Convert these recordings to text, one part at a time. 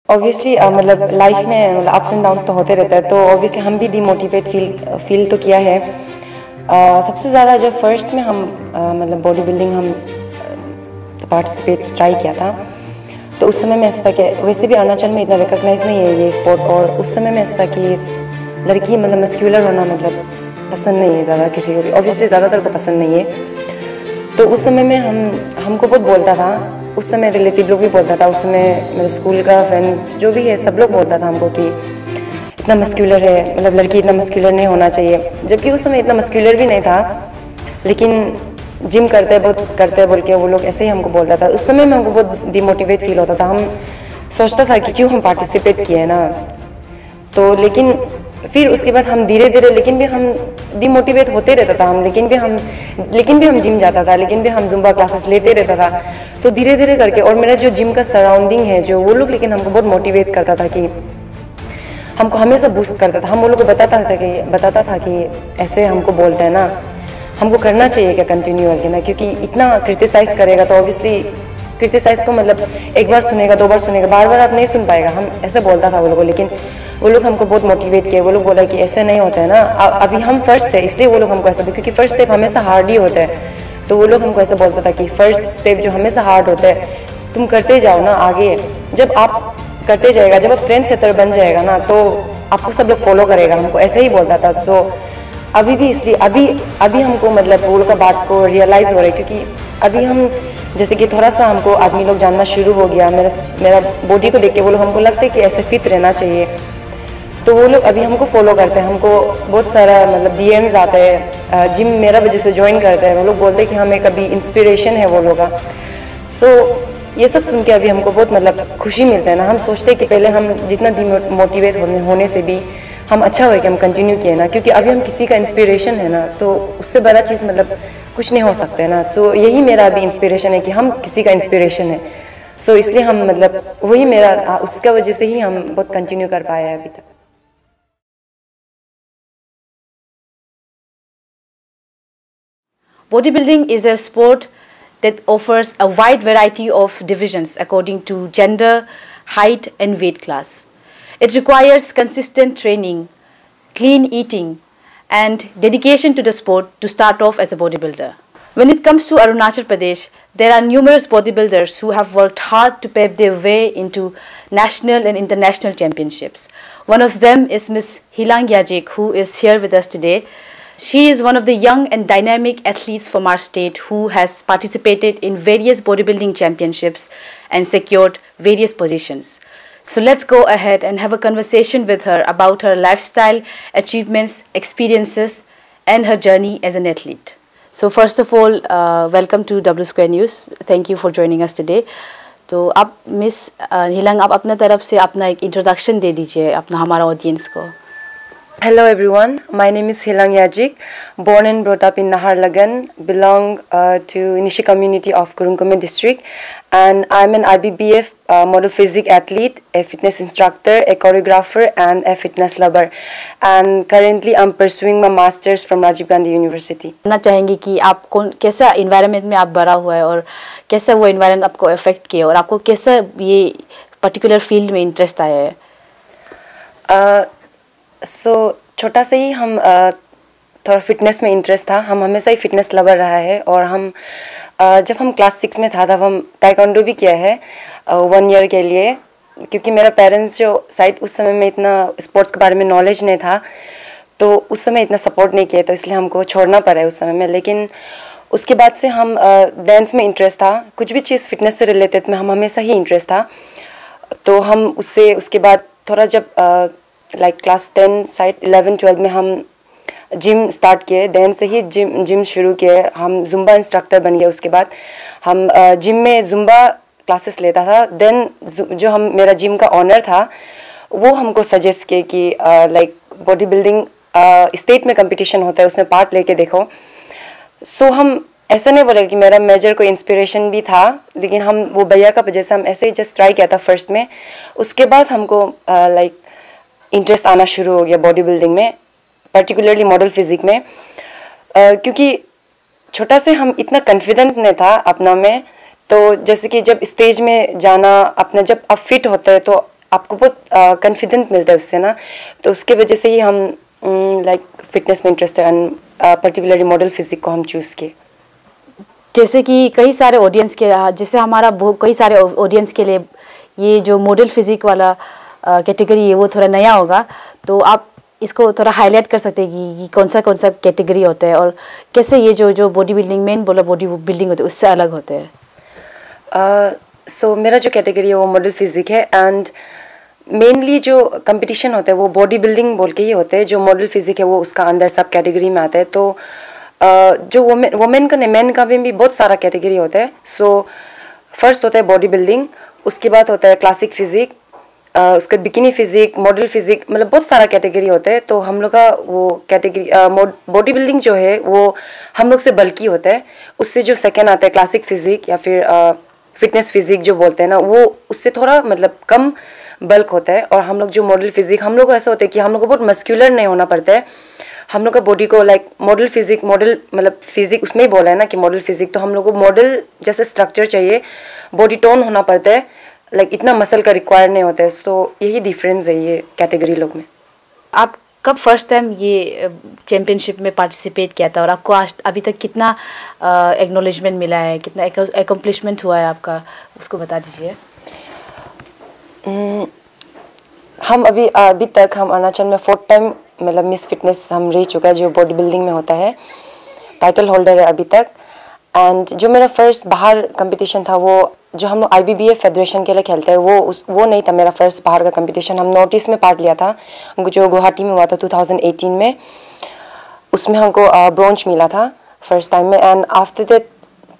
Obviously मतलब life में मतलब अप्स एंड डाउन्स तो होते रहते हैं, तो ऑब्वियसली हम भी डिमोटिवेट फील तो किया है। सबसे ज़्यादा जब फर्स्ट में हम मतलब बॉडी बिल्डिंग हम पार्टिसिपेट ट्राई किया था, तो उस समय में ऐसा था कि वैसे भी अरुणाचल में इतना रिकॉग्नाइज नहीं है ये स्पोर्ट, और उस समय में ऐसा था कि लड़की मतलब मस्क्यूलर होना मतलब पसंद नहीं है ज़्यादा किसी को भी, ऑब्वियसली ज़्यादातर को पसंद नहीं है। तो उस समय में हमको बहुत बोलता था, उस समय रिलेटिव लोग भी बोलता था, उस समय मेरे स्कूल का फ्रेंड्स जो भी है सब लोग बोलता था हमको कि इतना मस्क्यूलर है, मतलब लड़की इतना मस्क्यूलर नहीं होना चाहिए, जबकि उस समय इतना मस्क्यूलर भी नहीं था, लेकिन जिम करते बहुत करते बोल के वो लोग ऐसे ही हमको बोलता था। उस समय में हमको बहुत डिमोटिवेट फील होता था, हम सोचता था कि क्यों हम पार्टिसिपेट किए ना। तो लेकिन फिर उसके बाद हम धीरे धीरे, लेकिन भी हम डिमोटिवेट होते रहता था हम, लेकिन भी हम जिम जाता था, लेकिन भी हम जुम्बा क्लासेस लेते रहता था। तो धीरे धीरे करके, और मेरा जो जिम का सराउंडिंग है जो वो लोग, लेकिन हमको बहुत मोटिवेट करता था कि हमको हमेशा बूस्ट करता था। हम वो लोग को बताता था कि ऐसे हमको बोलते हैं ना, हमको करना चाहिए क्या कंटिन्यू करके ना, क्योंकि इतना क्रिटिसाइज करेगा तो ऑब्वियसली क्रिटिसाइज को मतलब एक बार सुनेगा, दो बार सुनेगा, बार बार आप नहीं सुन पाएगा। हम ऐसे बोलता था वो लोग को, लेकिन वो लोग हमको बहुत मोटिवेट किए। वो लोग बोला कि ऐसे नहीं होता है ना, अभी हम फर्स्ट है इसलिए वो लोग हमको ऐसा, क्योंकि फर्स्ट स्टेप हमेशा हार्ड ही होता है। तो वो लोग हमको ऐसा बोलता था कि फर्स्ट स्टेप जो हमेशा हार्ड होता है तुम करते जाओ ना आगे, जब आप करते जाएगा, जब आप ट्रेंड सेटर बन जाएगा ना तो आपको सब लोग फॉलो करेगा, हमको ऐसे ही बोलता था। सो अभी भी इसलिए अभी हमको मतलब वो लोग का बात को रियलाइज़ हो रहा है, क्योंकि अभी हम जैसे कि थोड़ा सा हमको आदमी लोग जानना शुरू हो गया, मेरा बॉडी को देख के वो लोग हमको लगता है कि ऐसे फिट रहना चाहिए, तो वो लोग अभी हमको फॉलो करते हैं। हमको बहुत सारा मतलब DMs आते हैं, जिम मेरा वजह से ज्वाइन करते हैं, वो लोग बोलते हैं कि हमें कभी इंस्पिरेशन है वो लोग का। सो ये सब सुन के अभी हमको बहुत मतलब खुशी मिलता है ना। हम सोचते हैं कि पहले हम जितना डिमोटिवेट होने से भी हम अच्छा हो कि हम कंटिन्यू किए ना, क्योंकि अभी हम किसी का इंस्पिरेशन है ना, तो उससे बड़ा चीज़ मतलब कुछ नहीं हो सकता है ना। तो यही मेरा अभी इंस्पिरेशन है कि हम किसी का इंस्पिरेशन है। सो इसलिए हम मतलब वही मेरा उसका वजह से ही हम बहुत कंटिन्यू कर पाए हैं अभी तक। Bodybuilding is a sport that offers a wide variety of divisions according to gender, height and weight class. It requires consistent training, clean eating and dedication to the sport to start off as a bodybuilder. When it comes to Arunachal Pradesh, there are numerous bodybuilders who have worked hard to pave their way into national and international championships. One of them is Ms. Hilang Yajik, who is here with us today. She is one of the young and dynamic athletes from our state who has participated in various bodybuilding championships and secured various positions. So let's go ahead and have a conversation with her about her lifestyle, achievements, experiences and her journey as an athlete. So first of all, welcome to W Square News. Thank you for joining us today. तो आप miss हिलंग, आप अपना तरफ से अपना एक introduction दे दीजिए अपना हमारा ऑडियंस को। Hello everyone, my name is Hilang Yajik, born and brought up in Naharlagan, belong to Nishi community of Kurungkume district, and I'm an IBBF model physique athlete, a fitness instructor, a choreographer and a fitness lover, and currently I'm pursuing my masters from Rajiv Gandhi University. जानना चाहेंगे कि आप कैसा environment में आप बड़ा हुआ है और कैसा वो इन्वायरमेंट आपको अफेक्ट किया और आपको कैसा ये पर्टिकुलर फील्ड में इंटरेस्ट आया है? सो छोटा से ही हम थोड़ा फिटनेस में इंटरेस्ट था, हम हमेशा ही फिटनेस लवर रहा है। और हम जब हम क्लास 6 में था तब हम ताइक्वांडो भी किया है 1 ईयर के लिए, क्योंकि मेरा पेरेंट्स जो साइड उस समय में इतना स्पोर्ट्स के बारे में नॉलेज नहीं था, तो उस समय इतना सपोर्ट नहीं किया, तो इसलिए हमको छोड़ना पड़ा है उस समय में। लेकिन उसके बाद से हम डांस में इंटरेस्ट था, कुछ भी चीज़ फिटनेस से रिलेटेड में हम हमेशा ही इंटरेस्ट था। तो हम उसके बाद थोड़ा जब लाइक क्लास 10 साइड 11 12 में हम जिम स्टार्ट किए, देन से ही जिम शुरू किए, हम जुम्बा इंस्ट्रक्टर बन गए। उसके बाद हम जिम में जुम्बा क्लासेस लेता था। देन जो मेरा जिम का ऑनर था वो हमको सजेस्ट किए कि लाइक बॉडी बिल्डिंग स्टेट में कंपटीशन होता है, उसमें पार्ट लेके देखो। सो हम ऐसा नहीं बोले कि मेरा मेजर कोई इंस्पिरेशन भी था, लेकिन हम वो भैया का वजह से हम ऐसे ही जस्ट ट्राई किया था फर्स्ट में। उसके बाद हमको लाइक इंटरेस्ट आना शुरू हो गया बॉडी बिल्डिंग में, पर्टिकुलरली मॉडल फिजिक में, क्योंकि छोटा से हम इतना कॉन्फिडेंट नहीं था अपना में। तो जैसे कि जब स्टेज में जाना अपना, जब आप फिट होते हैं तो आपको बहुत कॉन्फिडेंट मिलता है उससे ना, तो उसके वजह से ही हम लाइक फिटनेस में इंटरेस्ट है एंड पर्टिकुलरली मॉडल फिजिक को हम चूज़ किए। जैसे कि कई सारे ऑडियंस के, जैसे हमारा कई सारे ऑडियंस के लिए ये जो मॉडल फिजिक वाला कैटेगरी है वो थोड़ा नया होगा, तो आप इसको थोड़ा हाईलाइट कर सकते हैं कि कौन सा कैटेगरी होता है और कैसे ये जो बॉडी बिल्डिंग मेन बोला बॉडी बिल्डिंग होता है उससे अलग होते हैं। सो मेरा जो कैटेगरी है वो मॉडल फिजिक है एंड मेनली जो कंपटीशन होता है वो बॉडी बिल्डिंग बोल के ही होते हैं। जो मॉडल फिजिक है वो उसका अंदर सब कैटेगरी में आता है। तो जो वोमेन का नहीं, मैन का भी बहुत सारा कैटेगरी होता है। सो फर्स्ट होता है बॉडी बिल्डिंग, उसके बाद होता है क्लासिक फिजिक, उसका बिकिनी फिजिक, मॉडल फिजिक, मतलब बहुत सारा कैटेगरी होता है। तो हम लोग का वो कैटेगरी बॉडी बिल्डिंग जो है वो हम लोग से बल्कि होता है। उससे जो सेकेंड आता है क्लासिक फिजिक या फिर फिटनेस फिजिक जो बोलते हैं ना, वो उससे थोड़ा मतलब कम बल्क होता है। और हम लोग जो मॉडल फिजिक, हम लोग को ऐसा होता है कि हम लोग को बहुत मस्क्यूलर नहीं होना पड़ता है। हम लोग का बॉडी को लाइक मॉडल फिजिक, मॉडल मतलब फिजिक उसमें ही बोला है ना कि मॉडल फिजिक, तो हम लोग को मॉडल जैसे स्ट्रक्चर चाहिए, बॉडी टोन होना पड़ता है, लाइक इतना मसल का रिक्वायर नहीं होता है। सो यही डिफरेंस है ये कैटेगरी लोग में। आप कब फर्स्ट टाइम ये चैम्पियनशिप में पार्टिसिपेट किया था और आपको आज अभी तक कितना एक्नॉलेजमेंट मिला है, कितना एकम्प्लिशमेंट हुआ है आपका, उसको बता दीजिए। हम अभी तक हम अरुणाचल में 4th टाइम मतलब मिस फिटनेस हम रह चुका है जो बॉडी बिल्डिंग में होता है, टाइटल होल्डर है अभी तक। एंड जो मेरा फर्स्ट बाहर कंपटीशन था वो जो हम लोग IBBF फेडरेशन के लिए खेलते हैं वो नहीं था मेरा फर्स्ट बाहर का कंपटीशन। हम नॉर्थ ईस्ट में पार्ट लिया था जो गुवाहाटी में हुआ था 2018 में, उसमें हमको ब्रॉन्ज मिला था फर्स्ट टाइम में। एंड आफ्टर दैट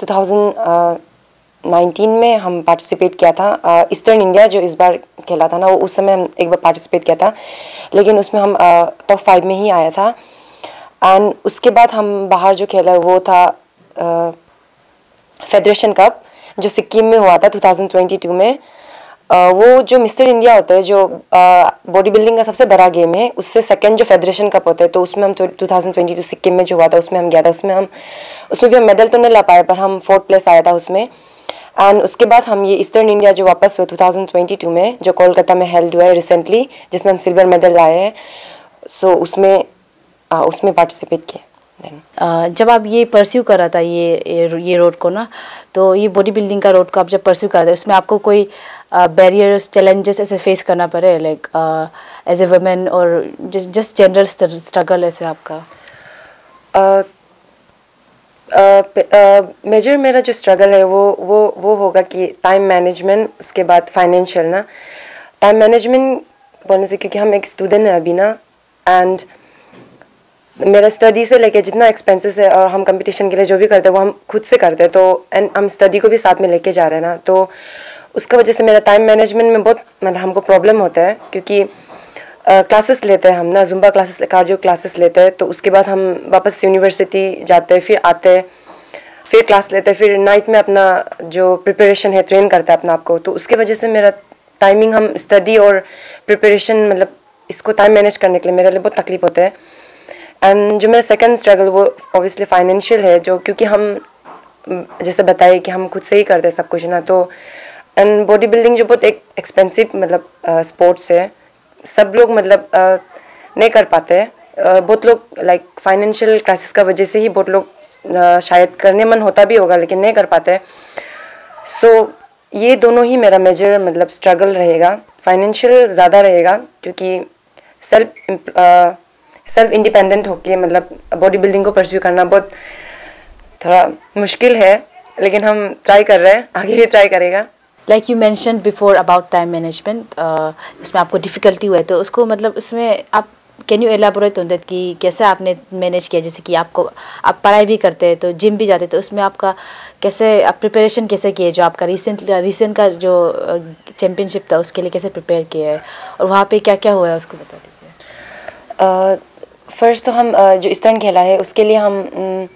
2019 में हम पार्टिसिपेट किया था ईस्टर्न इंडिया जो इस बार खेला था ना, वो उस समय हम एक बार पार्टिसिपेट किया था, लेकिन उसमें हम टॉप 5 में ही आया था। एंड उसके बाद हम बाहर जो खेला वो था फेडरेशन कप जो सिक्किम में हुआ था 2022 में। वो जो मिस्टर इंडिया होता है जो बॉडी बिल्डिंग का सबसे बड़ा गेम है, उससे सेकंड जो फेडरेशन कप होता है, तो उसमें हम 2022 सिक्किम में जो हुआ था उसमें हम गया था। उसमें भी हम मेडल तो नहीं ला पाए, पर हम 4th प्लेस आया था उसमें। एंड उसके बाद हम ये ईस्टर्न इंडिया जो वापस हुए 2022 में जो कोलकाता में हेल्ड हुआ है रिसेंटली, जिसमें हम सिल्वर मेडल लाए हैं, सो उसमें पार्टिसिपेट किए। जब आप ये परस्यू कर रहा था ये रोड को ना, तो ये बॉडी बिल्डिंग का रोड को आप जब परस्यू कर रहे थे उसमें आपको कोई बैरियर्स चैलेंजेस ऐसे फेस करना पड़े लाइक एज ए वुमेन और जस्ट जनरल स्ट्रगल ऐसे आपका? मेजर मेरा जो स्ट्रगल है वो होगा कि टाइम मैनेजमेंट, उसके बाद फाइनेंशियल ना। टाइम मैनेजमेंट बोलने से क्योंकि हम एक स्टूडेंट हैं अभी ना, एंड मेरा स्टडी से लेके जितना एक्सपेंसेस है और हम कंपटीशन के लिए जो भी करते हैं वो हम खुद से करते हैं, तो एंड हम स्टडी को भी साथ में लेके जा रहे हैं ना, तो उसका वजह से मेरा टाइम मैनेजमेंट में बहुत मतलब हमको प्रॉब्लम होता है। क्योंकि क्लासेस लेते हैं हम ना, जुम्बा क्लासेस, कार्डियो क्लासेस लेते हैं, तो उसके बाद हम वापस यूनिवर्सिटी जाते हैं, फिर आते हैं, फिर क्लास लेते हैं, फिर नाइट में अपना जो प्रिपरेशन है ट्रेन करते हैं अपना आपको, तो उसके वजह से मेरा टाइमिंग, हम स्टडी और प्रिपरेशन मतलब इसको टाइम मैनेज करने के लिए मेरे लिए बहुत तकलीफ होता है। एंड जो मेरा सेकंड स्ट्रगल वो ऑब्वियसली फाइनेंशियल है, जो क्योंकि हम जैसे बताइए कि हम खुद से ही करते हैं सब कुछ ना, तो एंड बॉडी बिल्डिंग जो बहुत एक एक्सपेंसिव मतलब स्पोर्ट्स है, सब लोग मतलब नहीं कर पाते हैं। बहुत लोग लाइक फाइनेंशियल क्राइसिस का वजह से ही बहुत लोग शायद करने मन होता भी होगा लेकिन नहीं कर पाते। सो ये दोनों ही मेरा मेजर मतलब स्ट्रगल रहेगा। फाइनेंशियल ज़्यादा रहेगा क्योंकि सेल्फ इंडिपेंडेंट होके मतलब बॉडी बिल्डिंग को परस्यू करना बहुत थोड़ा मुश्किल है, लेकिन हम ट्राई कर रहे हैं, आगे भी ट्राई करेगा। Like you mention before about time management, इसमें आपको डिफ़िकल्टी हुआ है, तो उसको मतलब इसमें आप can you elaborate on that कि कैसे आपने मैनेज किया? जैसे कि आप पढ़ाई भी करते हैं तो जिम भी जाते हैं, तो उसमें आपका कैसे आप प्रिपरेशन कैसे किए? जो आपका रिसेंट का जो चैम्पियनशिप था उसके लिए कैसे प्रिपेयर किया है और वहाँ पे क्या क्या हुआ है उसको बता दीजिए। फर्स्ट तो हम जो ईस्टर्न खेला है उसके लिए हम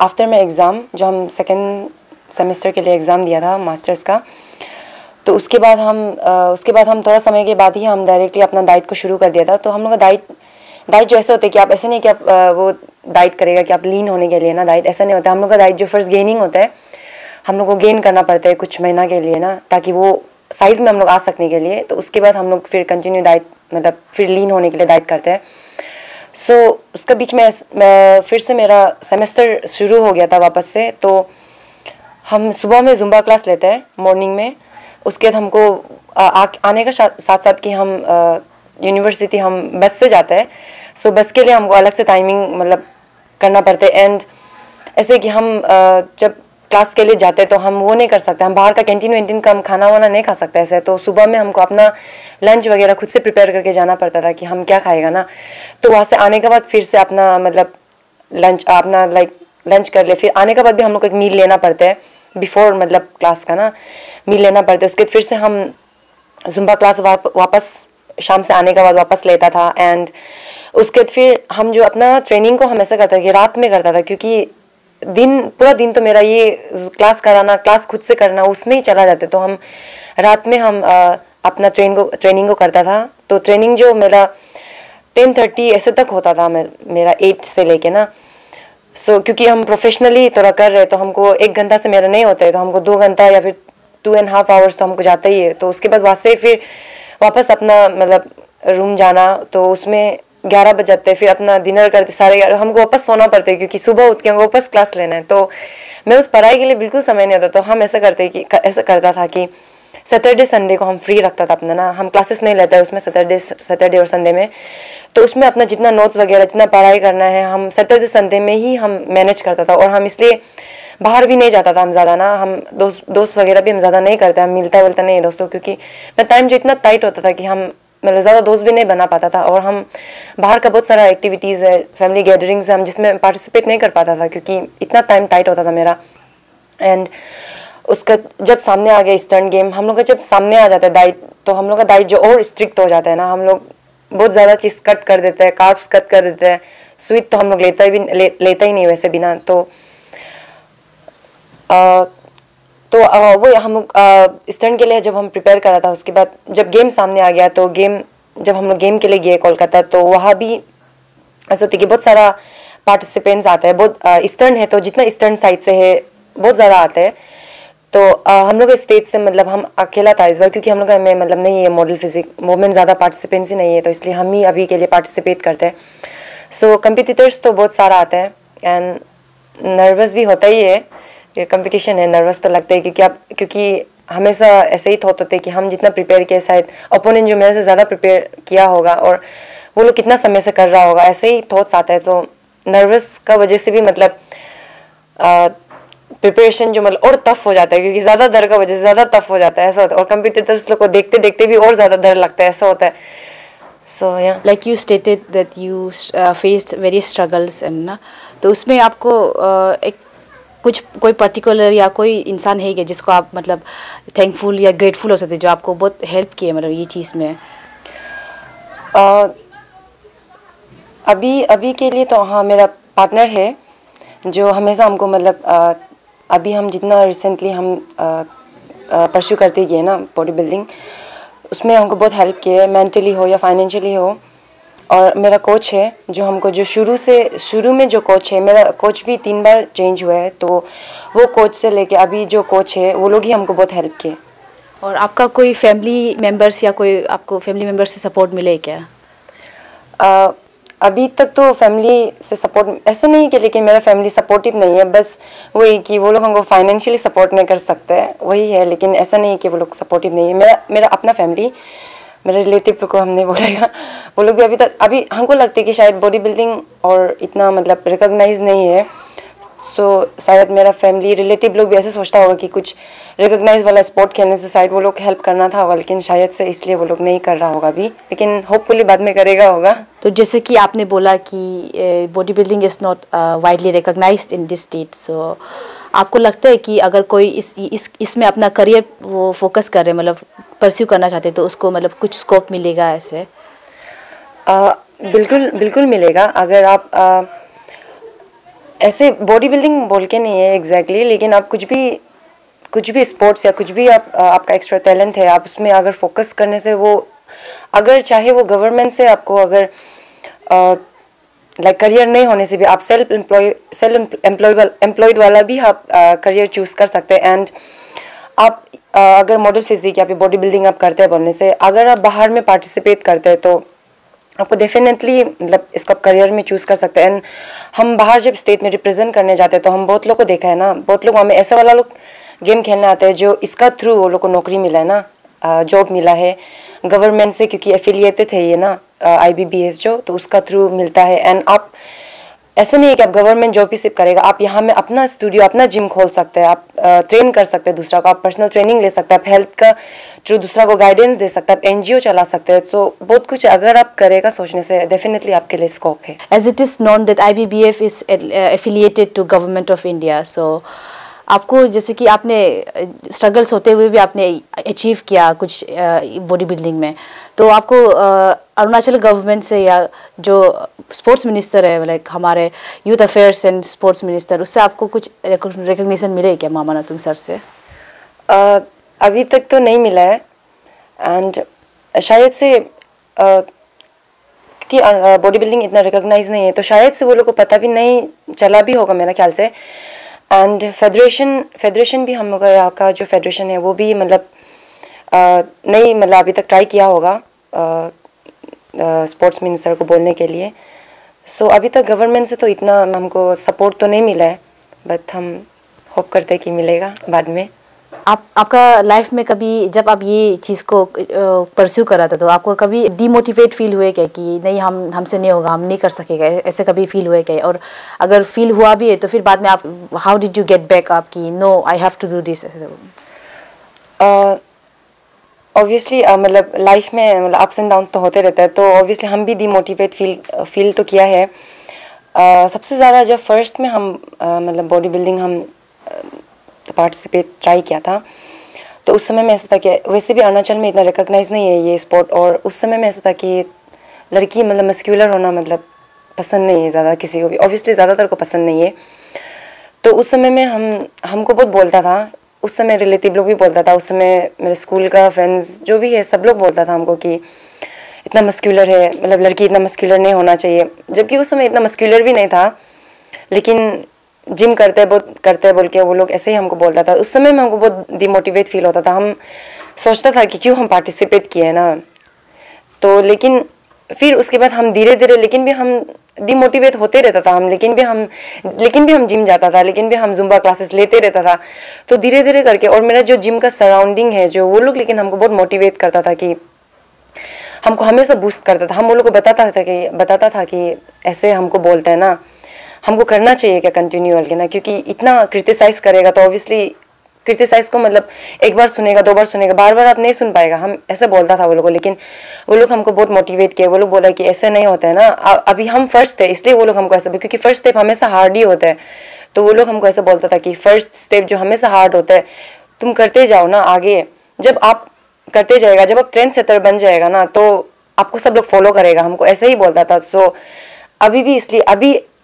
आफ्टर में एग्ज़ाम जो हम सेकेंड सेमेस्टर के लिए एग्ज़ाम दिया था मास्टर्स का, तो उसके बाद हम थोड़ा समय के बाद ही हम डायरेक्टली अपना डाइट को शुरू कर दिया था। तो हम लोग का डाइट जो ऐसे होता है कि आप ऐसे नहीं कि आप वो डाइट करेगा कि आप लीन होने के लिए ना, डाइट ऐसा नहीं होता। हम लोग का डाइट जो फर्स्ट गेनिंग होता है, हम लोग को गेन करना पड़ता है कुछ महीना के लिए ना, ताकि वो साइज़ में हम लोग आ सकने के लिए, तो उसके बाद हम लोग फिर कंटिन्यू डाइट मतलब फिर लीन होने के लिए डाइट करते हैं। सो उसके बीच में मैं फिर से मेरा सेमेस्टर शुरू हो गया था वापस से, तो हम सुबह में जुम्बा क्लास लेते हैं मॉर्निंग में। उसके बाद हमको आने का साथ साथ कि हम यूनिवर्सिटी हम बस से जाते हैं, सो बस के लिए हमको अलग से टाइमिंग मतलब करना पड़ता है। एंड ऐसे कि हम जब क्लास के लिए जाते हैं तो हम वो नहीं कर सकते, हम बाहर का कैंटीन वैंटीन का हम खाना वाना नहीं खा सकते ऐसे। तो सुबह में हमको अपना लंच वगैरह खुद से प्रिपेयर करके जाना पड़ता था कि हम क्या खाएगा ना। तो वहाँ से आने के बाद फिर से अपना मतलब लंच अपना लंच कर ले, फिर आने के बाद भी हम लोग को एक मील लेना पड़ता है बिफोर मतलब क्लास का ना, मील लेना पड़ता है। उसके फिर से हम जुम्बा क्लास वापस शाम से आने के बाद वापस लेता था। एंड उसके बाद फिर हम जो अपना ट्रेनिंग को हम ऐसा करता था कि रात में करता था, क्योंकि पूरा दिन तो मेरा ये क्लास कराना, क्लास खुद से करना उसमें ही चला जाता। तो हम रात में हम अपना ट्रेनिंग को करता था। तो ट्रेनिंग जो मेरा 10:30 ऐसे तक होता था, मेरा 8 से लेके ना। सो क्योंकि हम प्रोफेशनली थोड़ा कर रहे, तो हमको 1 घंटा से मेरा नहीं होता है, तो हमको 2 घंटा या फिर 2.5 आवर्स तो हमको जाता ही है। तो उसके बाद वहाँ से फिर वापस अपना मतलब रूम जाना, तो उसमें 11 बज जाते हैं। फिर अपना डिनर करते 11:30 हमको वापस सोना पड़ता है, क्योंकि सुबह उठ के हमको वापस क्लास लेना है। तो मैं उस पढ़ाई के लिए बिल्कुल समय नहीं होता। तो हम ऐसा करता था कि सैटरडे संडे को हम फ्री रखता था अपना ना, हम क्लासेस नहीं लेते उसमें सैटरडे और संडे में। तो उसमें अपना जितना नोट्स वगैरह जितना पढ़ाई करना है हम सैटरडे संडे में ही हम मैनेज करता था। और हम इसलिए बाहर भी नहीं जाता था हम ज़्यादा ना, हम दोस्त वगैरह भी हम ज़्यादा नहीं करते, हम मिलता नहीं है दोस्तों, क्योंकि मैं टाइम जो इतना टाइट होता था कि हम मतलब ज़्यादा दोस्त भी नहीं बना पाता था। और हम बाहर का बहुत सारा एक्टिविटीज़ है, फैमिली गैदरिंग्स है, हम जिसमें पार्टिसिपेट नहीं कर पाता था क्योंकि इतना टाइम टाइट होता था मेरा। एंड उसका जब सामने आ गया ईस्टर्न गेम, हम लोग का जब सामने आ जाता है डाइट, तो हम लोग का डाइट जो और स्ट्रिक्ट हो जाता है ना, हम लोग बहुत ज़्यादा चीज़ कट कर देते हैं, कार्ब्स कट कर देते हैं, स्वीट तो हम लोग लेता ही नहीं वैसे बिना। तो वो हम लोग ईस्टर्न के लिए जब हम प्रिपेयर करा था, उसके बाद जब गेम सामने आ गया, तो जब हम लोग गेम के लिए गए कोलकाता, तो वहाँ भी ऐसा होता है कि बहुत सारा पार्टिसिपेंट्स आते हैं। बहुत ईस्टर्न है, तो जितना ईस्टर्न साइड से है बहुत ज़्यादा आते हैं। तो हम लोग स्टेज से मतलब हम अकेला था इस बार, क्योंकि हम लोग में मतलब नहीं है मॉडल फिजिक मूवमेंट, ज़्यादा पार्टिसिपेंट्स ही नहीं है, तो इसलिए हम ही अभी के लिए पार्टिसिपेट करते हैं। सो कंपिटिटर्स तो बहुत सारा आता है एंड नर्वस भी होता ही है, ये कंपटीशन है, नर्वस तो लगता है, क्योंकि हमेशा ऐसे ही थॉट होते हैं कि हम जितना प्रिपेयर किया शायद ओपोनेंट जो मेरे से ज़्यादा प्रिपेयर किया होगा और वो लोग कितना समय से कर रहा होगा, ऐसे ही थॉट्स आता है। तो नर्वस का वजह से भी मतलब प्रिपरेशन जो मतलब और टफ हो जाता है, क्योंकि ज़्यादा डर का वजह से ज़्यादा टफ हो जाता है, ऐसा होता है। और कंपिटिटर्स लोग को देखते देखते भी और ज़्यादा डर लगता है, ऐसा होता है। सो या like you stated that you faced very struggles and ना, तो उसमें आपको एक कोई पर्टिकुलर या कोई इंसान है क्या जिसको आप मतलब थैंकफुल या ग्रेटफुल हो सकते जो आपको बहुत हेल्प किए मतलब ये चीज़ में? अभी के लिए तो हाँ, मेरा पार्टनर है जो हमेशा हमको मतलब अभी हम जितना रिसेंटली हम परस्यू करते गए ना बॉडी बिल्डिंग, उसमें हमको बहुत हेल्प किया है, मेंटली हो या फाइनेंशियली हो। और मेरा कोच है जो हमको जो शुरू में जो कोच है, मेरा कोच भी 3 बार चेंज हुआ है, तो वो कोच से लेके अभी जो कोच है वो लोग ही हमको बहुत हेल्प किए। और आपका कोई फैमिली मेम्बर्स या कोई आपको फैमिली मेम्बर्स से सपोर्ट मिले क्या? अभी तक तो फैमिली से सपोर्ट ऐसा नहीं कि, लेकिन मेरा फैमिली सपोर्टिव नहीं है, बस वही कि वो लोग हमको फाइनेंशियली सपोर्ट नहीं कर सकते, वही है। लेकिन ऐसा नहीं कि वो लोग सपोर्टिव नहीं है। मेरा अपना फैमिली, मेरे रिलेटिव लोग को हम नहीं बोलेगा, वो लोग भी अभी हमको लगता है कि शायद बॉडी बिल्डिंग और इतना मतलब रिकॉग्नाइज नहीं है। सो शायद मेरा फैमिली रिलेटिव लोग भी ऐसे सोचता होगा कि कुछ रिकॉग्नाइज वाला स्पोर्ट खेलने से शायद वो लोग हेल्प करना था होगा, लेकिन शायद से इसलिए वो लोग नहीं कर रहा होगा अभी, लेकिन होपफुली बाद में करेगा होगा। तो जैसे कि आपने बोला कि body building is not widely recognised in this state, so आपको लगता है कि अगर कोई इसमें अपना करियर वो फोकस कर रहे मतलब परस्यू करना चाहते तो उसको मतलब कुछ स्कोप मिलेगा ऐसे? बिल्कुल मिलेगा। अगर आप ऐसे बॉडी बिल्डिंग बोल के नहीं है एग्जैक्टली, लेकिन आप कुछ भी स्पोर्ट्स या कुछ भी आपका एक्स्ट्रा टैलेंट है, आप उसमें अगर फोकस करने से वो, अगर चाहे वो गवर्नमेंट से आपको अगर लाइक करियर नहीं होने से भी आप सेल्फ एम्प्लॉयड वाला भी आप करियर चूज़ कर सकते हैं। एंड आप अगर मॉडल फिजिक या फिर बॉडी बिल्डिंग आप करते हैं बोलने से, अगर आप बाहर में पार्टिसिपेट करते हैं तो आपको डेफिनेटली मतलब इसको आप करियर में चूज़ कर सकते हैं। एंड हम बाहर जब स्टेट में रिप्रेजेंट करने जाते हैं तो हम बहुत लोग को देखा है ना, बहुत लोग हमें ऐसा वाला लोग गेम खेलने आते हैं जो इसका थ्रू वो लोग को नौकरी मिला है ना, जॉब मिला है गवर्नमेंट से, क्योंकि एफिलिएटेड है ये ना IBBS जो, तो उसका थ्रू मिलता है। एंड आप ऐसा नहीं है कि आप गवर्नमेंट जॉब ही सिर्फ करेगा, आप यहाँ में अपना स्टूडियो अपना जिम खोल सकते हैं, आप ट्रेन कर सकते हैं दूसरा को, आप पर्सनल ट्रेनिंग ले सकते हैं, आप हेल्थ का जो दूसरा को गाइडेंस दे सकते हैं, आप NGO चला सकते हैं। तो बहुत कुछ अगर आप करेगा सोचने से डेफिनेटली आपके लिए स्कोप है। As it is known that IBBF is affiliated to Government of India, so आपको जैसे कि आपने स्ट्रगल्स होते हुए भी आपने अचीव किया कुछ बॉडी बिल्डिंग में, तो आपको अरुणाचल गवर्नमेंट से या जो स्पोर्ट्स मिनिस्टर है, लाइक हमारे youth affairs and sports minister, उससे आपको कुछ रिकग्निशन मिले क्या मामा नातुंग सर से? अभी तक तो नहीं मिला है। एंड शायद से कि बॉडी बिल्डिंग इतना रिकॉग्नाइज नहीं है, तो शायद से वो लोग को पता भी नहीं चला भी होगा मेरा ख्याल से। एंड फेडरेशन भी हम लोग यहाँ का जो फेडरेशन है वो भी मतलब नहीं मतलब अभी तक ट्राई किया होगा स्पोर्ट्स मिनिस्टर को बोलने के लिए। सो अभी तक गवर्नमेंट से तो इतना हमको सपोर्ट तो नहीं मिला है, बट हम होप करते हैं कि मिलेगा बाद में। आपका लाइफ में कभी जब आप ये चीज़ को परस्यू करा था तो आपको कभी डीमोटिवेट फील हुए क्या कि नहीं हमसे नहीं होगा, हम नहीं कर सकेगा, ऐसे कभी फील हुए क्या? और अगर फील हुआ भी है तो फिर बाद में आप how did you get back आप कि no I have to do this? Obviously मतलब लाइफ में मतलब अप्स एंड डाउन्स तो होते रहता है, तो ऑब्वियसली हम भी डीमोटिवेट फील तो किया है। सबसे ज़्यादा जब फर्स्ट में हम मतलब बॉडी बिल्डिंग हम पार्टिसिपेट ट्राई किया था, तो उस समय में ऐसा था कि वैसे भी अरुणाचल में इतना रिकॉग्नाइज नहीं है ये स्पोर्ट, और उस समय में ऐसा था कि लड़की मतलब मस्क्यूलर होना मतलब पसंद नहीं है ज़्यादा किसी को भी, ऑब्वियसली ज़्यादातर को पसंद नहीं है। तो उस समय में हमको बहुत बोलता था, उस समय रिलेटिव लोग भी बोलता था, उस समय मेरे स्कूल का फ्रेंड्स जो भी है सब लोग बोलता था हमको कि इतना मस्क्यूलर है, मतलब लड़की इतना मस्क्यूलर नहीं होना चाहिए, जबकि उस समय इतना मस्क्यूलर भी नहीं था, लेकिन जिम करते बोल के वो लोग ऐसे ही हमको बोलता था। उस समय में हमको बहुत डिमोटिवेट फील होता था, हम सोचता था कि क्यों हम पार्टिसिपेट किए ना। तो लेकिन फिर उसके बाद हम धीरे धीरे लेकिन भी हम डिमोटिवेट होते रहता था हम, लेकिन भी हम जिम जाता था, लेकिन भी हम जुम्बा क्लासेस लेते रहता था। तो धीरे धीरे करके, और मेरा जो जिम का सराउंडिंग है जो वो लोग लेकिन हमको बहुत मोटिवेट करता था कि हमको हमेशा बूस्ट करता था, हम वो लोग को बताता था कि ऐसे हमको बोलते हैं ना, हमको करना चाहिए क्या कंटिन्यू करके ना, क्योंकि इतना क्रिटिसाइज करेगा तो ऑब्वियसली क्रिटिसाइज को मतलब एक बार सुनेगा, 2 बार सुनेगा, बार बार आप नहीं सुन पाएगा। हम ऐसे बोलता था वो लोगों को, लेकिन वो लोग हमको बहुत मोटिवेट किए। वो लोग बोला कि ऐसे नहीं होता है ना, अभी हम फर्स्ट थे इसलिए वो लोग हमको ऐसे, क्योंकि फर्स्ट स्टेप हमेशा हार्ड ही होता है, तो वो लोग हमको ऐसे बोलता था कि फर्स्ट स्टेप जो हमेशा हार्ड होता है तुम करते जाओ ना आगे, जब आप करते जाएगा, जब आप ट्रेंड सेटर बन जाएगा ना तो आपको सब लोग फॉलो करेगा, हमको ऐसे ही बोलता था। सो अभी भी इसलिए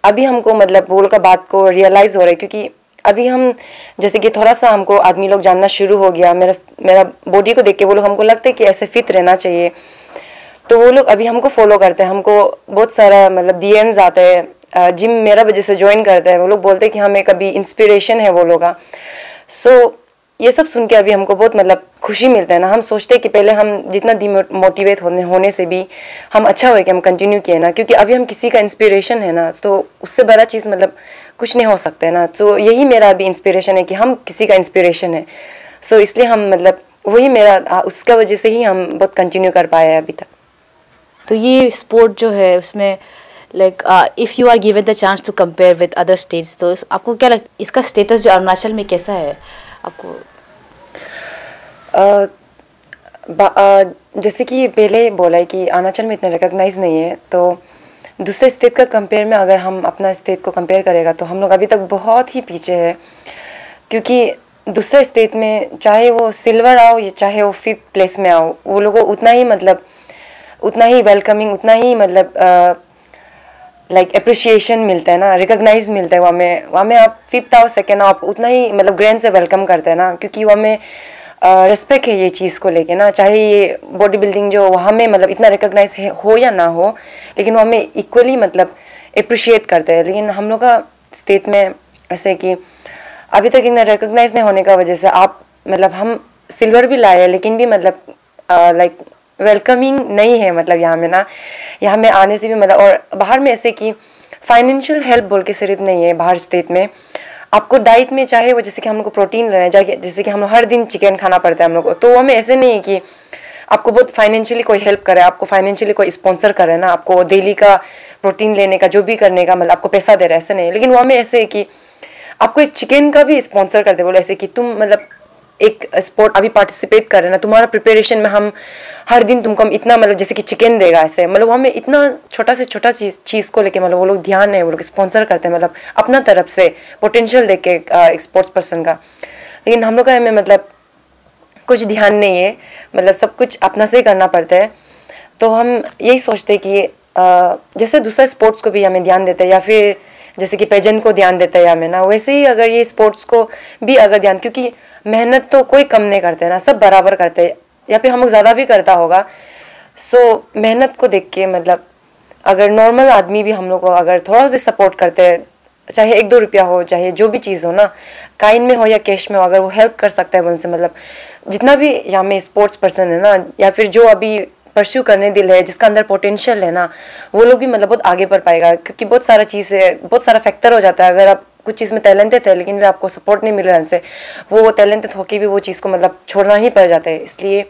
अभी हमको मतलब वो लोग का बात को रियलाइज़ हो रहा है, क्योंकि अभी हम जैसे कि थोड़ा सा हमको आदमी लोग जानना शुरू हो गया, मेरा बॉडी को देख के वो लोग हमको लगता है कि ऐसे फिट रहना चाहिए, तो वो लोग अभी हमको फॉलो करते हैं। हमको बहुत सारा मतलब DMs आते हैं, जिम मेरा वजह से ज्वाइन करते हैं, वो लोग बोलते हैं कि हमें कभी इंस्पिरेशन है वो लोग का। सो ये सब सुन के अभी हमको बहुत मतलब खुशी मिलता है ना। हम सोचते हैं कि पहले हम जितना डिमोटिवेट होने से भी हम अच्छा हुआ कि हम कंटिन्यू किए ना, क्योंकि अभी हम किसी का इंस्पिरेशन है ना, तो उससे बड़ा चीज़ मतलब कुछ नहीं हो सकता है ना। तो यही मेरा अभी इंस्पिरेशन है कि हम किसी का इंस्पिरेशन है। सो इसलिए हम मतलब वही मेरा उसका वजह से ही हम बहुत कंटिन्यू कर पाए हैं अभी तक। तो ये स्पोर्ट जो है उसमें like if you are given the chance to compare with other states, तो आपको क्या लगता है इसका स्टेटस जो अरुणाचल में कैसा है आपको? जैसे कि पहले बोला है कि अरुणाचल में इतना रिकॉग्नाइज नहीं है, तो दूसरे स्टेट का कंपेयर में अगर हम अपना स्टेट को कंपेयर करेगा तो हम लोग अभी तक बहुत ही पीछे है, क्योंकि दूसरे स्टेट में चाहे वो सिल्वर आओ या चाहे वो 5th प्लेस में आओ, वो लोगों को उतना ही वेलकमिंग, उतना ही मतलब लाइक अप्रिशिएशन मिलता है ना, रिकॉग्नाइज मिलता है। वहाँ में आप 5th आओ 2nd आओ, आप उतना ही मतलब ग्रैंड से वेलकम करते हैं ना, क्योंकि वहाँ में रिस्पेक्ट है ये चीज़ को लेके ना। चाहे ये बॉडी बिल्डिंग जो वहाँ में मतलब इतना रिकॉग्नाइज हो या ना हो, लेकिन वहाँ में इक्वली मतलब अप्रिशिएट करते हैं। लेकिन हम लोग का स्टेट में ऐसे कि अभी तक इतना रिकॉग्नाइज नहीं होने का वजह से आप मतलब हम सिल्वर भी लाए हैं लेकिन भी मतलब लाइक वेलकमिंग नहीं है मतलब यहाँ में ना, यहाँ में आने से भी मतलब, और बाहर में ऐसे कि फाइनेंशियल हेल्प बोल के सिर्फ नहीं है बाहर स्टेट में, आपको डाइट में चाहे वो जैसे कि हम लोग को प्रोटीन लेना है, जैसे कि हम लोग हर दिन चिकन खाना पड़ता है हम लोग को, तो हमें ऐसे नहीं है कि आपको बहुत फाइनेंशियली कोई हेल्प करे, आपको फाइनेंशियली कोई स्पॉन्सर करे ना, आपको डेली का प्रोटीन लेने का जो भी करने का मतलब आपको पैसा दे रहा है, ऐसे नहीं। लेकिन वो हमें ऐसे है कि आपको एक चिकन का भी स्पॉन्सर कर दे, बोले ऐसे कि तुम मतलब एक स्पोर्ट अभी पार्टिसिपेट कर रहे ना, तुम्हारा प्रिपरेशन में हम हर दिन तुमको हम इतना मतलब जैसे कि चिकन देगा ऐसे, मतलब हमें इतना छोटा से छोटा चीज़ को लेके मतलब वो लोग ध्यान है, वो लोग स्पॉन्सर करते हैं मतलब अपना तरफ से पोटेंशियल देख के एक स्पोर्ट्स पर्सन का। लेकिन हम लोग का हमें मतलब कुछ ध्यान नहीं है, मतलब सब कुछ अपना से ही करना पड़ता है। तो हम यही सोचते हैं कि जैसे दूसरा स्पोर्ट्स को भी हमें ध्यान देते हैं, या फिर जैसे कि पेजेंट को ध्यान देता है हमें ना, वैसे ही अगर ये स्पोर्ट्स को भी अगर ध्यान, क्योंकि मेहनत तो कोई कम नहीं करते ना, सब बराबर करते हैं, या फिर हम लोग ज़्यादा भी करता होगा। सो मेहनत को देख के मतलब अगर नॉर्मल आदमी भी हम लोग को अगर थोड़ा भी सपोर्ट करते हैं, चाहे 1-2 रुपया हो, चाहे जो भी चीज़ हो ना, काइन में हो या कैश में हो, अगर वो हेल्प कर सकता है उनसे, मतलब जितना भी यहाँ में स्पोर्ट्स पर्सन है ना, या फिर जो अभी परस्यू करने दिल है, जिसका अंदर पोटेंशियल है ना, वो लोग भी मतलब बहुत आगे बढ़ पाएगा। क्योंकि बहुत सारा चीज़ है, बहुत सारा फैक्टर हो जाता है। अगर आप कुछ चीज़ में टैलेंटेड है लेकिन वे आपको सपोर्ट नहीं मिल रहा है, वो टैलेंटेड होके भी वो चीज़ को मतलब छोड़ना ही पड़ जाता है। इसलिए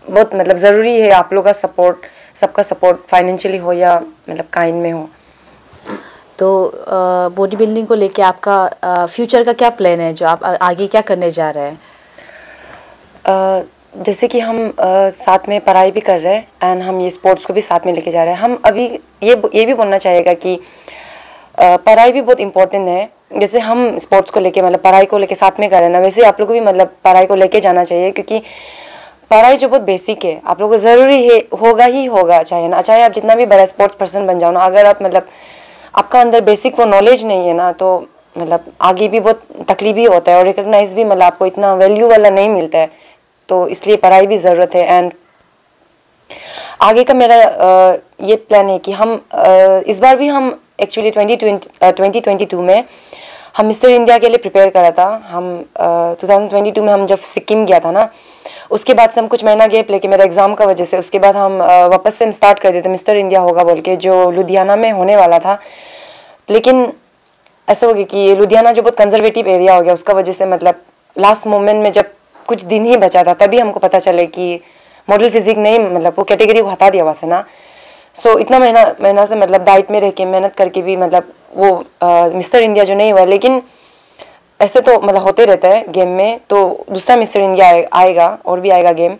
बहुत मतलब ज़रूरी है आप लोग का सपोर्ट, सबका सपोर्ट, फाइनेंशियली हो या मतलब काइंड में हो। तो बॉडी बिल्डिंग को लेके आपका फ्यूचर का क्या प्लान है, जो आप आगे क्या करने जा रहे हैं? जैसे कि हम साथ में पढ़ाई भी कर रहे हैं एंड हम ये स्पोर्ट्स को भी साथ में लेके जा रहे हैं। हम अभी ये भी बोलना चाहेगा कि पढ़ाई भी बहुत इम्पोर्टेंट है। जैसे हम स्पोर्ट्स को लेके मतलब पढ़ाई को लेके साथ में कर रहे हैं ना, वैसे आप लोग को भी मतलब पढ़ाई को लेके जाना चाहिए, क्योंकि पढ़ाई जो बहुत बेसिक है आप लोग को ज़रूरी है, होगा ही होगा, चाहे ना चाहे आप जितना भी बड़ा स्पोर्ट्स पर्सन बन जाओ ना, अगर आप मतलब आपका अंदर बेसिक वो नॉलेज नहीं है ना, तो मतलब आगे भी बहुत तकलीफ ही होता है और रिकग्नाइज भी मतलब आपको इतना वैल्यू वाला नहीं मिलता है। तो इसलिए पढ़ाई भी ज़रूरत है। एंड आगे का मेरा ये प्लान है कि हम इस बार भी हम एक्चुअली 2022 में हम मिस्टर इंडिया के लिए प्रिपेयर करा था। हम 2022 में हम जब सिक्किम गया था ना, उसके बाद से हम कुछ महीना गैप लेके मेरा एग्ज़ाम का वजह से, उसके बाद हम वापस से हम स्टार्ट कर देते मिस्टर इंडिया होगा बोल के, जो लुधियाना में होने वाला था। लेकिन ऐसा हो गया कि लुधियाना जो बहुत कंजर्वेटिव एरिया हो गया, उसका वजह से मतलब लास्ट मोमेंट में जब कुछ दिन ही बचा था तभी हमको पता चले कि मॉडल फिजिक नहीं, मतलब वो कैटेगरी को हटा दिया वहाँ से ना। सो इतना महीना से मतलब डाइट में रह के मेहनत करके भी मतलब वो मिस्टर इंडिया जो नहीं हुआ। लेकिन ऐसे तो मतलब होते रहता है गेम में, तो दूसरा मिस्टर इंडिया आएगा और भी आएगा गेम।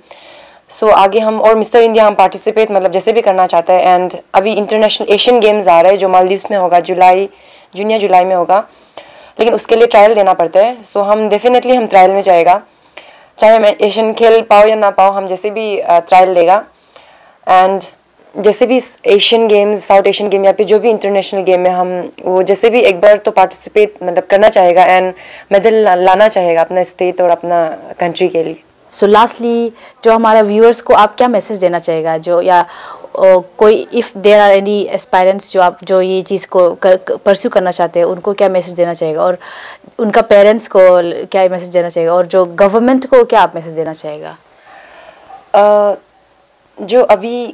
सो आगे हम और मिस्टर इंडिया हम पार्टिसिपेट मतलब जैसे भी करना चाहते हैं। एंड अभी इंटरनेशनल एशियन गेम्स आ रहे हैं जो मालदीव्स में होगा, जून जुलाई में होगा, लेकिन उसके लिए ट्रायल देना पड़ता है। सो हम डेफिनेटली हम ट्रायल में जाएगा, चाहे मैं एशियन खेल पाओ या ना पाओ, हम जैसे भी ट्रायल देगा। एंड जैसे भी Asian games, south Asian game या फिर जो भी इंटरनेशनल गेम में हम वो जैसे भी एक बार तो पार्टिसिपेट मतलब करना चाहेगा एंड मेडल लाना चाहेगा अपना स्टेट और अपना कंट्री के लिए। सो लास्टली जो हमारा व्यूअर्स को आप क्या मैसेज देना चाहेगा, जो या कोई if there are any aspirants जो ये चीज़ को परस्यू करना चाहते हैं, उनको क्या मैसेज देना चाहेगा, और उनका पेरेंट्स को क्या मैसेज देना चाहेगा, और जो गवर्नमेंट को क्या आप मैसेज देना चाहेगा? जो अभी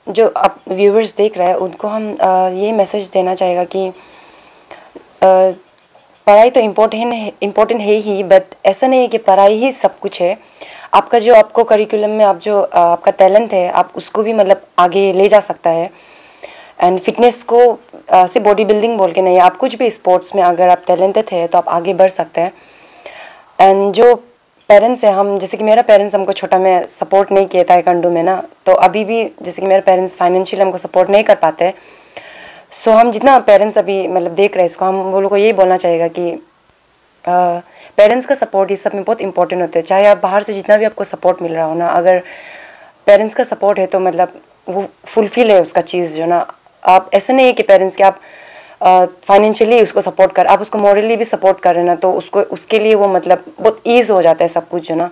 जो आप व्यूअर्स देख रहे हैं उनको हम ये मैसेज देना चाहेगा कि पढ़ाई तो इम्पोर्टेंट है ही, बट ऐसा नहीं है कि पढ़ाई ही सब कुछ है। आपका जो आपको करिकुलम में आप जो आपका टैलेंट है आप उसको भी मतलब आगे ले जा सकता है। एंड फिटनेस को सिर्फ बॉडी बिल्डिंग बोल के नहीं, आप कुछ भी स्पोर्ट्स में अगर आप टैलेंटेड है तो आप आगे बढ़ सकते हैं। एंड जो पेरेंट्स है, हम जैसे कि मेरा पेरेंट्स हमको छोटा में सपोर्ट नहीं किया ताइक्वांडो में ना, तो अभी भी जैसे कि मेरे पेरेंट्स फाइनेंशियली हमको सपोर्ट नहीं कर पाते। सो हम जितना पेरेंट्स अभी मतलब देख रहे हैं इसको, हम वो लोग को यही बोलना चाहेगा कि पेरेंट्स का सपोर्ट इस सब में बहुत इंपॉर्टेंट होता है। चाहे आप बाहर से जितना भी आपको सपोर्ट मिल रहा हो ना, अगर पेरेंट्स का सपोर्ट है तो मतलब वो फुलफिल है उसका चीज़ जो ना। आप ऐसा नहीं है कि पेरेंट्स के आप फाइनेंशियली उसको सपोर्ट कर, आप उसको मॉरली भी सपोर्ट कर रहे हैं ना, तो उसको उसके लिए वो मतलब बहुत ईज हो जाता है सब कुछ जो ना।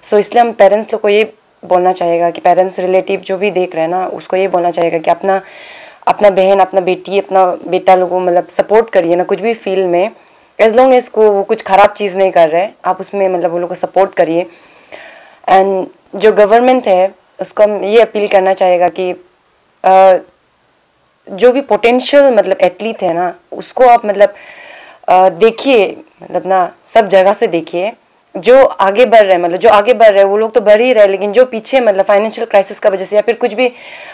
सो इसलिए हम पेरेंट्स लोग को ये बोलना चाहेगा कि पेरेंट्स रिलेटिव जो भी देख रहे हैं ना, उसको ये बोलना चाहेगा कि अपना बहन, अपना बेटी, अपना बेटा लोगों को मतलब सपोर्ट करिए ना कुछ भी फील्ड में। एज लॉन्ग एज को वो कुछ ख़राब चीज़ नहीं कर रहे, आप उसमें मतलब वो लोग को सपोर्ट करिए। एंड जो गवर्नमेंट है उसको हम ये अपील करना चाहेगा कि जो भी पोटेंशियल मतलब एथलीट है ना, उसको आप मतलब देखिए, मतलब ना सब जगह से देखिए। जो आगे बढ़ रहे हैं, मतलब जो आगे बढ़ रहे हैं वो लोग तो बढ़ ही रहे, लेकिन जो पीछे मतलब फाइनेंशियल क्राइसिस का वजह से या फिर कुछ भी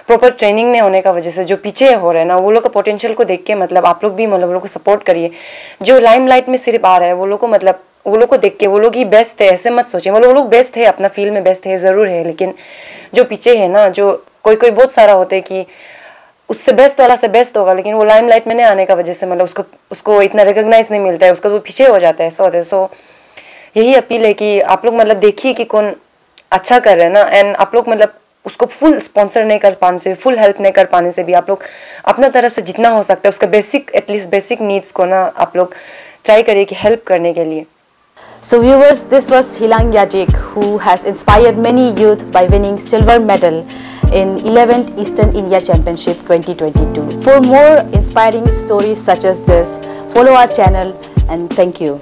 प्रॉपर ट्रेनिंग नहीं होने का वजह से जो पीछे हो रहे हैं ना, वो लोग का पोटेंशियल को देख के मतलब आप लोग भी मतलब वो लोग को सपोर्ट करिए। जो लाइमलाइट में सिर्फ आ रहा है वो लोग को मतलब वो लोग को देख के वो लोग ही बेस्ट है ऐसे मत सोचिए। मतलब वो लोग बेस्ट है, अपना फील्ड में बेस्ट है ज़रूर है, लेकिन जो पीछे है ना, जो कोई कोई बहुत सारा होते हैं कि उससे बेस्ट वाला से बेस्ट होगा, लेकिन वो लाइमलाइट में नहीं आने का वजह से मतलब उसको इतना रिकॉग्नाइज नहीं मिलता है, उसका तो पीछे हो जाता है, ऐसा होता है। सो यही अपील है कि आप लोग मतलब देखिए कि कौन अच्छा कर रहे हैं ना, एंड आप लोग मतलब उसको फुल स्पॉन्सर नहीं कर पाने से, फुल हेल्प नहीं कर पाने से भी आप लोग अपना तरफ से जितना हो सकता है उसका बेसिक एटलीस्ट बेसिक नीड्स को ना आप लोग ट्राई करिए कि हेल्प करने के लिए। So viewers, this was Hilang Yajik, who has inspired many youth by winning silver medal in 11th Eastern India Championship 2022. For more inspiring stories such as this, follow our channel and thank you.